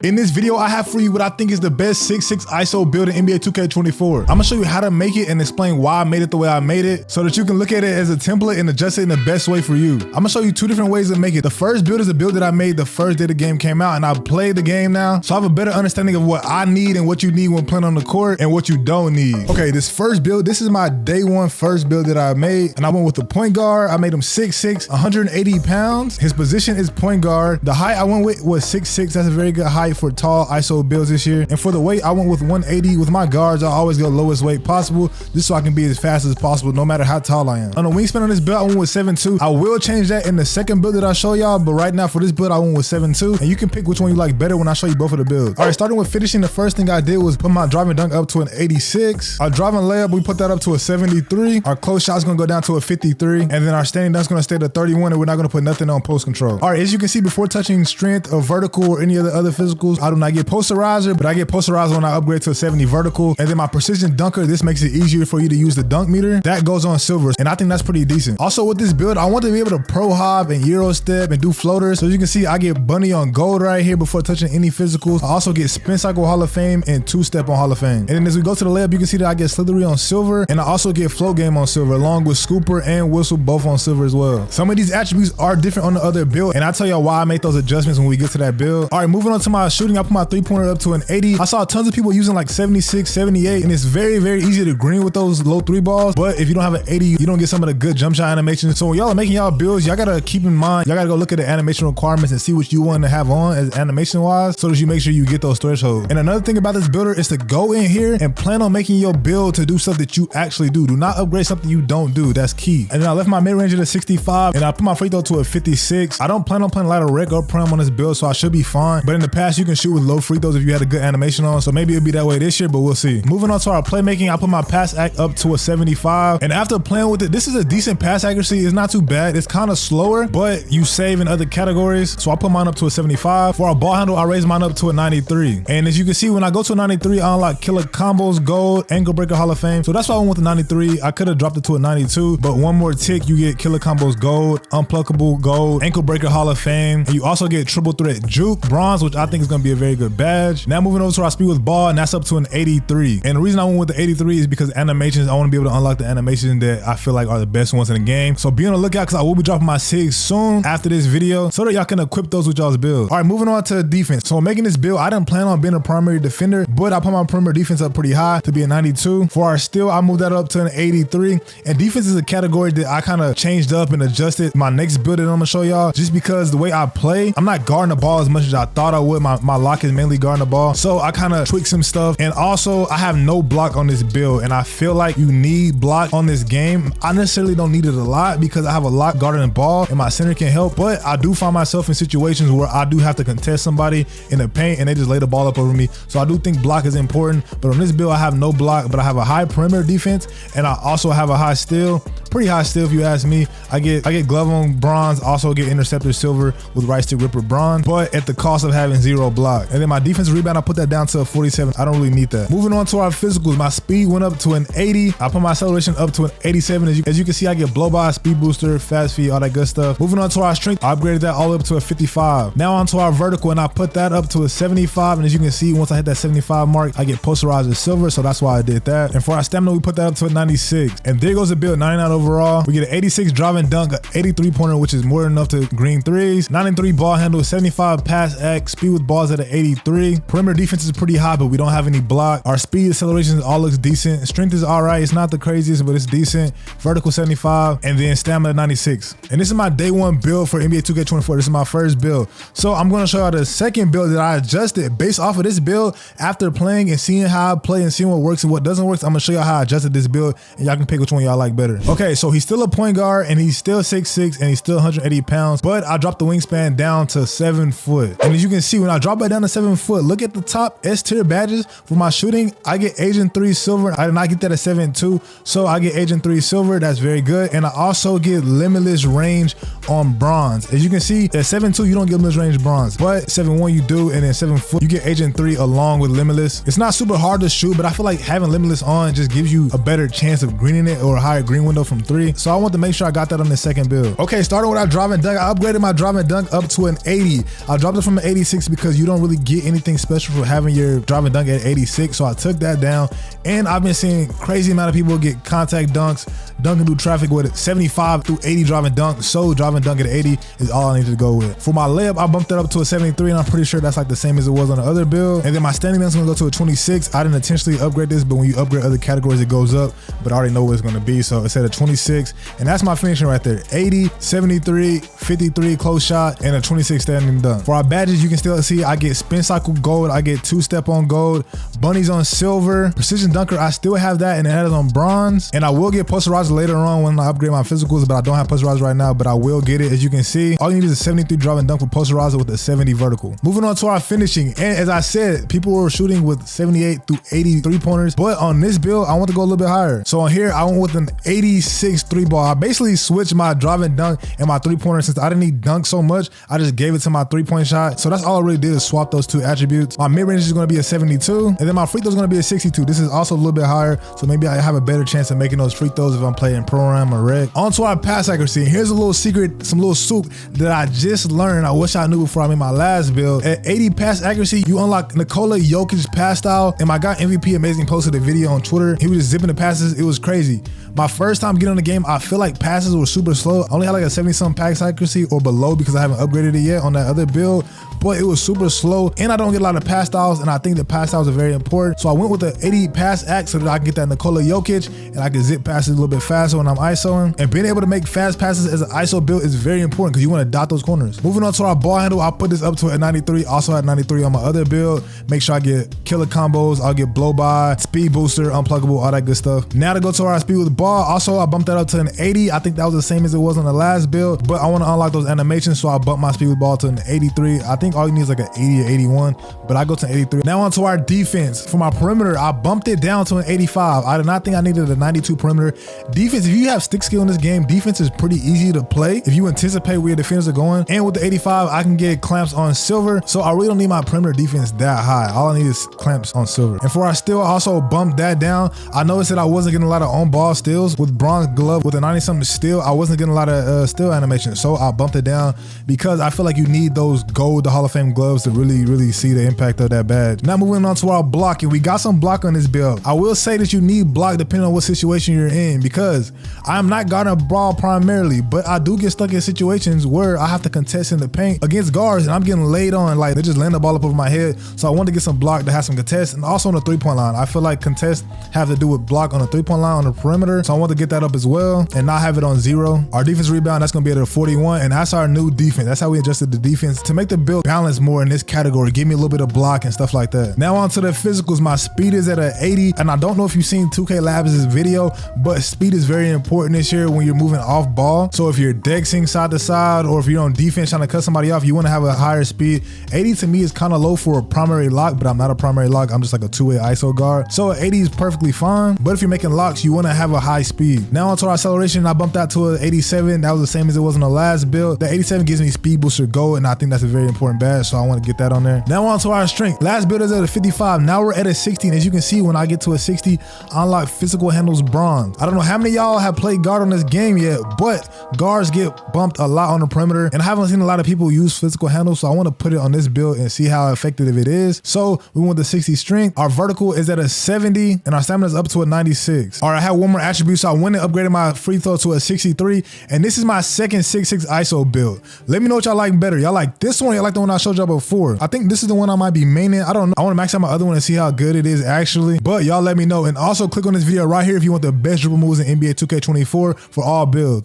In this video, I have for you what I think is the best 6'6" ISO build in NBA 2K24. I'm gonna show you how to make it and explain why I made it the way I made it so that you can look at it as a template and adjust it in the best way for you. I'm gonna show you two different ways to make it. The first build is a build that I made the first day the game came out, and I played the game now, so I have a better understanding of what I need and what you need when playing on the court and what you don't need. Okay, this first build, this is my day one first build that I made, and I went with the point guard. I made him 6'6", 180 pounds. His position is point guard. The height I went with was 6'6". That's a very good height for tall ISO builds this year. And for the weight, I went with 180. With my guards, I always go lowest weight possible, just so I can be as fast as possible, no matter how tall I am. On the wingspan on this build, I went with 7'2". I will change that in the second build that I show y'all, but right now for this build, I went with 7'2", and you can pick which one you like better when I show you both of the builds. All right, starting with finishing, the first thing I did was put my driving dunk up to an 86. Our driving layup, we put that up to a 73. Our close shot's gonna go down to a 53, and then our standing dunk's gonna stay at a 31, and we're not gonna put nothing on post control. All right, as you can see, before touching strength or vertical or any other physicals, I do not get posterizer, but I get posterizer when I upgrade to a 70 vertical. And then my precision dunker, this makes it easier for you to use the dunk meter. That goes on silver, and I think that's pretty decent. Also with this build, I want to be able to pro hop and euro step and do floaters. So as you can see, I get bunny on gold right here before touching any physicals. I also get spin cycle Hall of Fame and two step on Hall of Fame. And then as we go to the layup, you can see that I get slithery on silver, and I also get float game on silver, along with scooper and whistle both on silver as well. Some of these attributes are different on the other build, and I'll tell y'all why I make those adjustments when we get to that build. All right, moving on to my shooting, I put my three-pointer up to an 80. I saw tons of people using like 76, 78, and it's very easy to green with those low three balls. But if you don't have an 80, you don't get some of the good jump shot animations. So when y'all are making y'all builds, y'all gotta keep in mind, y'all gotta go look at the animation requirements and see what you want to have on as animation wise, so that you make sure you get those thresholds. And another thing about this builder is to go in here and plan on making your build to do stuff that you actually do. Do not upgrade something you don't do. That's key. And then I left my mid range at a 65, and I put my free throw to a 56. I don't plan on playing a lot of rec or prem on this build, so I should be fine. But in the past, you can shoot with low free throws if you had a good animation on, so maybe it'll be that way this year, but we'll see. Moving on to our playmaking, I put my pass act up to a 75, and after playing with it, this is a decent pass accuracy. It's not too bad. It's kind of slower, but you save in other categories, so I put mine up to a 75. For our ball handle, I raised mine up to a 93, and as you can see, when I go to a 93, I unlock killer combos, gold, ankle breaker Hall of Fame, so that's why I went with the 93. I could have dropped it to a 92, but one more tick, you get killer combos gold, unpluckable gold, ankle breaker Hall of Fame, and you also get triple threat juke bronze, which I think is going to be a very good badge. Now moving over to our speed with ball, and that's up to an 83. And the reason I went with the 83 is because animations, I want to be able to unlock the animations that I feel like are the best ones in the game. So be on the lookout, because I will be dropping my sigs soon after this video, so that y'all can equip those with y'all's build. All right, moving on to defense. So making this build, I didn't plan on being a primary defender, but I put my perimeter defense up pretty high to be a 92. For our steal, I moved that up to an 83. And defense is a category that I kind of changed up and adjusted my next build that I'm gonna show y'all, just because the way I play, I'm not guarding the ball as much as I thought I would. My lock is mainly guarding the ball, so I kind of tweak some stuff. And also, I have no block on this build, and I feel like you need block on this game. I necessarily don't need it a lot because I have a lot guarding the ball and my center can help, but I do find myself in situations where I do have to contest somebody in the paint and they just lay the ball up over me. So I do think block is important, but on this build, I have no block, but I have a high perimeter defense, and I also have a high steal, pretty high steal if you ask me. I get glove on bronze, also get interceptor silver with right stick ripper bronze, but at the cost of having zero block. And then my defensive rebound, I put that down to a 47. I don't really need that. Moving on to our physicals, my speed went up to an 80. I put my acceleration up to an 87. As you can see, I get blow by, speed booster, fast feet, all that good stuff. Moving on to our strength, I upgraded that all the way up to a 55. Now onto our vertical, and I put that up to a 75. And as you can see, once I hit that 75 mark, I get posterized as silver, so that's why I did that. And for our stamina, we put that up to a 96. And there goes the build, 99 overall. We get an 86 driving dunk, an 83 pointer, which is more than enough to green threes, 93 ball handle, 75 pass act, speed with balls at an 83. Perimeter defense is pretty high, but we don't have any block. Our speed, acceleration all looks decent. Strength is all right. It's not the craziest, but it's decent. Vertical 75, and then stamina 96. And this is my day one build for NBA 2K24. This is my first build. So I'm going to show you the second build that I adjusted based off of this build. After playing and seeing how I play and seeing what works and what doesn't work, I'm going to show you how I adjusted this build, and y'all can pick which one y'all like better. Okay, so he's still a point guard, and he's still 6'6", and he's still 180 pounds, but I dropped the wingspan down to 7 foot. And as you can see, when I drop it down to 7 foot, look at the top S tier badges for my shooting. I get Agent 3 silver. I did not get that at 7.2, so I get Agent 3 silver. That's very good. And I also get limitless range on bronze. As you can see, at 7.2 you don't get limitless range bronze, but 7.1 you do, and then 7 foot you get Agent 3 along with limitless. It's not super hard to shoot, but I feel like having limitless on just gives you a better chance of greening it, or a higher green window from from 3. So I want to make sure I got that on the second build. Okay, starting with our drive and dunk, I upgraded my drive and dunk up to an 80. I dropped it from an 86 because you don't really get anything special for having your drive and dunk at 86. So I took that down, and I've been seeing crazy amount of people get contact dunks, dunking through traffic with 75 through 80 drive and dunk. So drive and dunk at 80 is all I need to go with. For my layup, I bumped it up to a 73, and I'm pretty sure that's like the same as it was on the other build. And then my standing dunk's gonna go to a 26. I didn't intentionally upgrade this, but when you upgrade other categories, it goes up, but I already know what it's gonna be. So it's at a 26, and that's my finishing right there. 80, 73, 53 close shot, and a 26 standing dunk. For our badges, you can still see I get spin cycle gold, I get 2-step on gold, bunnies on silver, precision dunker, I still have that, and it has on bronze. And I will get posterized later on when I upgrade my physicals, but I don't have posterizer right now, but I will get it. As you can see, all you need is a 73 drive and dunk for posterizer with a 70 vertical. Moving on to our finishing, and as I said, people were shooting with 78 through 80 3-pointers, but on this build, I want to go a little bit higher. So on here, I went with an 86 3-ball. I basically switched my drive and dunk and my 3-pointer. Since I didn't need dunk so much, I just gave it to my 3-point shot. So that's all I really did, is swap those two attributes. My mid-range is going to be a 72, and then my free throw is going to be a 62. This is also a little bit higher, so maybe I have a better chance of making those free throws if I'm playing pro-am or rec. On to our pass accuracy. Here's a little secret, some little soup that I just learned. I wish I knew before I made my last build. At 80 pass accuracy, you unlock Nikola Jokic pass style, and my guy MVP Amazing posted a video on Twitter. He was just zipping the passes. It was crazy. My first time getting on the game, I feel like passes were super slow. I only had like a 70-something pass accuracy or below because I haven't upgraded it yet on that other build, but it was super slow, and I don't get a lot of pass styles, and I think the pass styles are very important. So I went with the 80 pass act so that I can get that Nikola Jokic, and I can zip passes a little bit faster when I'm ISOing. And being able to make fast passes as an ISO build is very important because you want to dot those corners. Moving on to our ball handle, I put this up to a 93, also at 93 on my other build. Make sure I get killer combos, I'll get blow by, speed booster, unpluggable, all that good stuff. Now to go to our speed with the ball, also I bumped that up to an 80. I think that was the same as it was on the last build, but I want to unlock those animations, so I bumped my speed with the ball to an 83. I think all you need is like an 80 or 81, but I go to an 83. Now on to our defense. For my perimeter, I bumped it down to an 85. I did not think I needed a 92 perimeter. Defense, if you have stick skill in this game, defense is pretty easy to play if you anticipate where your defenders are going. And with the 85, I can get clamps on silver, so I really don't need my perimeter defense that high. All I need is clamps on silver. And for our steal, I also bumped that down. I noticed that I wasn't getting a lot of on-ball steals. With bronze glove, with a 90-something steal, I wasn't getting a lot of steal animation, so I bumped it down because I feel like you need those gold, the Hall of Fame gloves to really see the impact of that badge. Now moving on to our blocking, we got some block on this build. I will say that you need block depending on what situation you're in, because I'm not guarding a ball primarily, but I do get stuck in situations where I have to contest in the paint against guards and I'm getting laid on, like they just land the ball up over my head. So I want to get some block that has some contest, and also on the 3-point line. I feel like contest have to do with block on the 3-point line on the perimeter, so I want to get that up as well and not have it on 0. Our defense rebound, that's going to be at a 41, and that's our new defense. That's how we adjusted the defense to make the build balance more in this category, give me a little bit of block and stuff like that. Now on to the physicals. My speed is at an 80, and I don't know if you've seen 2K Labs' video, but speed is very important this year when you're moving off ball. So if you're dexing side to side, or if you're on defense trying to cut somebody off, you want to have a higher speed. 80 to me is kind of low for a primary lock, but I'm not a primary lock. I'm just like a two-way ISO guard. So 80 is perfectly fine, but if you're making locks, you want to have a high speed. Now onto our acceleration, I bumped that to an 87. That was the same as it was in the last build. The 87 gives me speed booster gold, and I think that's a very important badge, so I want to get that on there. Now on to our strength. Last build is at a 55. Now we're at a 60, and as you can see, when I get to a 60, I unlock physical handles bronze. I don't know how many of y'all have played guard on this game yet, but guards get bumped a lot on the perimeter, and I haven't seen a lot of people use physical handles, so I want to put it on this build and see how effective it is. So we went with the 60 strength. Our vertical is at a 70, and our stamina is up to a 96. All right, I have one more attribute, so I went and upgraded my free throw to a 63, and this is my second 6'6" ISO build. Let me know what y'all like better. Y'all like this one? Y'all like the one I showed y'all before? I think this is the one I might be maining. I don't know. I want to max out my other one and see how good it is actually, but y'all let me know. And also click on this video right here if you want the best dribble moves in NBA 2K24 for all builds.